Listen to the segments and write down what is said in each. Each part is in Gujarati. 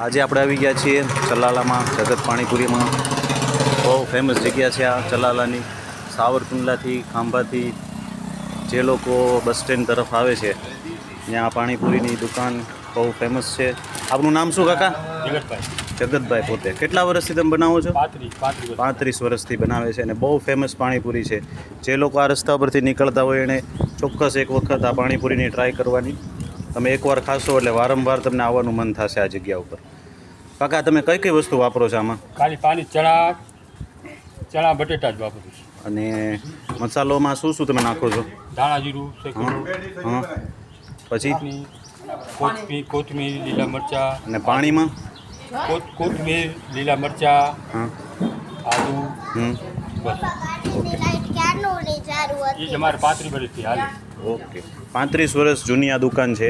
આજે આપણે આવી ગયા છીએ ચલાલામાં જગત પાણીપુરીમાં. બહુ ફેમસ જગ્યા છે આ ચલાલાની. સાવરકુંડલાથી ખાંભાથી જે લોકો બસ સ્ટેન્ડ તરફ આવે છે ત્યાં પાણીપુરીની દુકાન બહુ ફેમસ છે. આપનું નામ શું કાકા? જગતભાઈ. પોતે કેટલા વર્ષથી તમે બનાવો છો? 35 વર્ષથી બનાવે છે અને બહુ ફેમસ પાણીપુરી છે. જે લોકો આ રસ્તા પરથી નીકળતા હોય એણે ચોક્કસ એક વખત આ પાણીપુરીની ટ્રાય કરવાની. તમે એકવાર ખાશો એટલે વારંવાર તમને આવવાનું મન થશે આ જગ્યા ઉપર. કાકા તમે કઈ કઈ વસ્તુ વાપરો છો આમાં? ખાલી પાણી ચણા બટેટા જ વાપરું છું. અને મસાલોમાં શું શું તમે નાખો છો? ધાણા જીરું હા. પછી કોથમીર લીલા મરચાં. અને પાણીમાં? કોથમીર લીલા મરચાં, હા. આદુ. બસ એ જ અમારે 35 વર્ષથી હાલે. ઓકે. 35 વર્ષ જૂની આ દુકાન છે.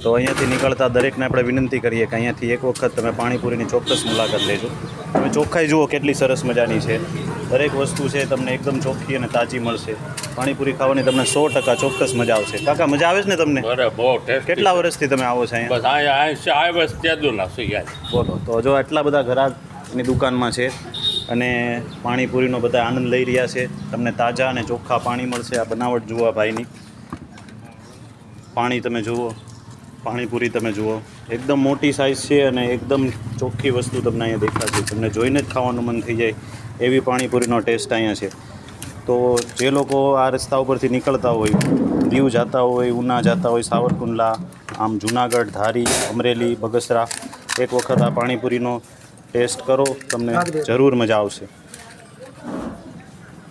તો અહીંયાથી નીકળતા દરેકને આપણે વિનંતી કરીએ કે અહીંયાથી એક વખત તમે પાણીપુરીની ચોક્કસ મુલાકાત લેજો. તમે ચોખ્ખાઈ જુઓ કેટલી સરસ મજાની છે. દરેક વસ્તુ છે તમને એકદમ ચોખ્ખી અને તાજી મળશે. પાણીપુરી ખાવાની તમને 100% ચોક્કસ મજા આવશે. કાકા મજા આવે છે ને તમને? બહુ ટેસ્ટ. કેટલા વર્ષથી તમે આવો છો અહીંયા? બસ આ બસ ત્યાં ના શું યાર. બોલો. તો જો આટલા બધા ઘરાકની દુકાનમાં છે અને પાણીપુરીનો બધા આનંદ લઈ રહ્યા છે. તમને તાજા અને ચોખ્ખા પાણી મળશે. આ બનાવટ જુઓ ભાઈની. પાણી તમે જુઓ, પાણીપુરી તમે જુઓ, એકદમ મોટી સાઇઝ છે અને એકદમ ચોખ્ખી વસ્તુ તમને અહીંયા દેખાશે. તમને જોઈને જ ખાવાનું મન થઈ જાય એવી પાણીપુરીનો ટેસ્ટ અહીંયા છે. તો જે લોકો આ રસ્તા ઉપરથી નીકળતા હોય, દીવ જતા હોય, ઉના જતા હોય, સાવરકુંડલા, આમ જુનાગઢ, ધારી, અમરેલી, બગસરા, એક વખત આ પાણીપુરીનો ટેસ્ટ કરો, તમને જરૂર મજા આવશે.